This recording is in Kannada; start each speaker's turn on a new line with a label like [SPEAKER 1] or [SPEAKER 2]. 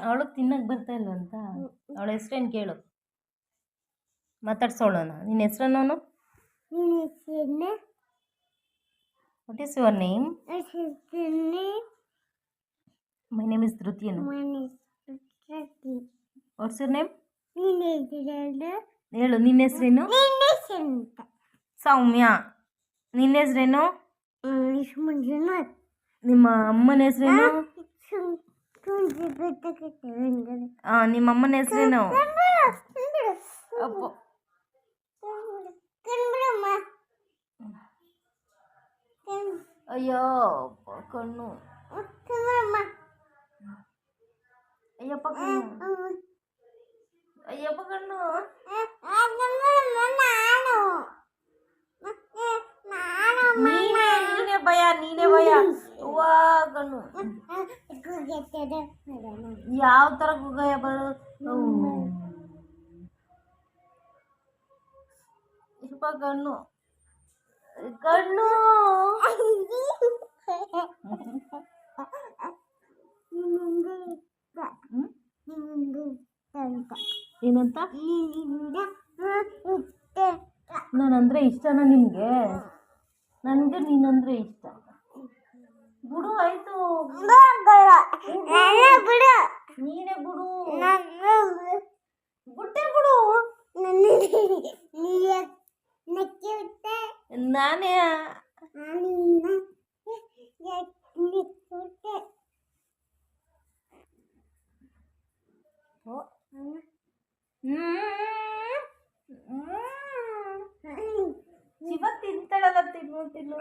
[SPEAKER 1] ಅವಳು ತಿನ್ನಕ್ಕೆ ಬರ್ತಾ ಇಲ್ವಂತ. ಅವಳ ಹೆಸ್ರೇನು ಕೇಳು, ಮಾತಾಡ್ಸೋಳೋಣ. ನಿನ್ನ ಹೆಸ್ರೇನು? What is your name? My name is Dhriti. What's your name? ಹೇಳು, ನಿನ್ನ ಹೆಸ್ರೇನು? ಸೌಮ್ಯ. ನಿನ್ನ ಹೆಸ್ರೇನು? ನಿಮ್ಮ ಅಮ್ಮನ ಹೆಸ್ರೇನು? ನಿಮ್ಮ ಅಮ್ಮನ ಹೆಸ್ರೇನು? ಅಪ್ಪು. ಅಯ್ಯೋ ಕಣ್ಣು. ಅಯ್ಯಪ್ಪ ಕಣ್ಣು. ಅಯ್ಯಪ್ಪ ಕಣ್ಣು. ನೀನೇ ಭಯ, ನೀನೇ ಭಯ. ಹೂವಾ ಕಣ್ಣು. ಯಾವ ಥರ ಗುಗ್ಗಯ್ಯ ಬರು? ಅಯ್ಯಪ್ಪ ಕಣ್ಣು ಕಣ್ಣು. ಏನಂತ? ನಾನಂದ್ರೆ ಇಷ್ಟನಾ ನಿನಗೆ? ನನಗೆ ನೀನಂದ್ರೆ ಇಷ್ಟ. ಬಿಡು, ಆಯ್ತು. ನೀನೇ ಬಿಡು. ಬಿಟ್ಟೆ ಬಿಡು. ನಾನೇ ಶಿವ ತಿಂತಾಳಲ್ಲ, ತಿನ್ನು ತಿನ್ನು.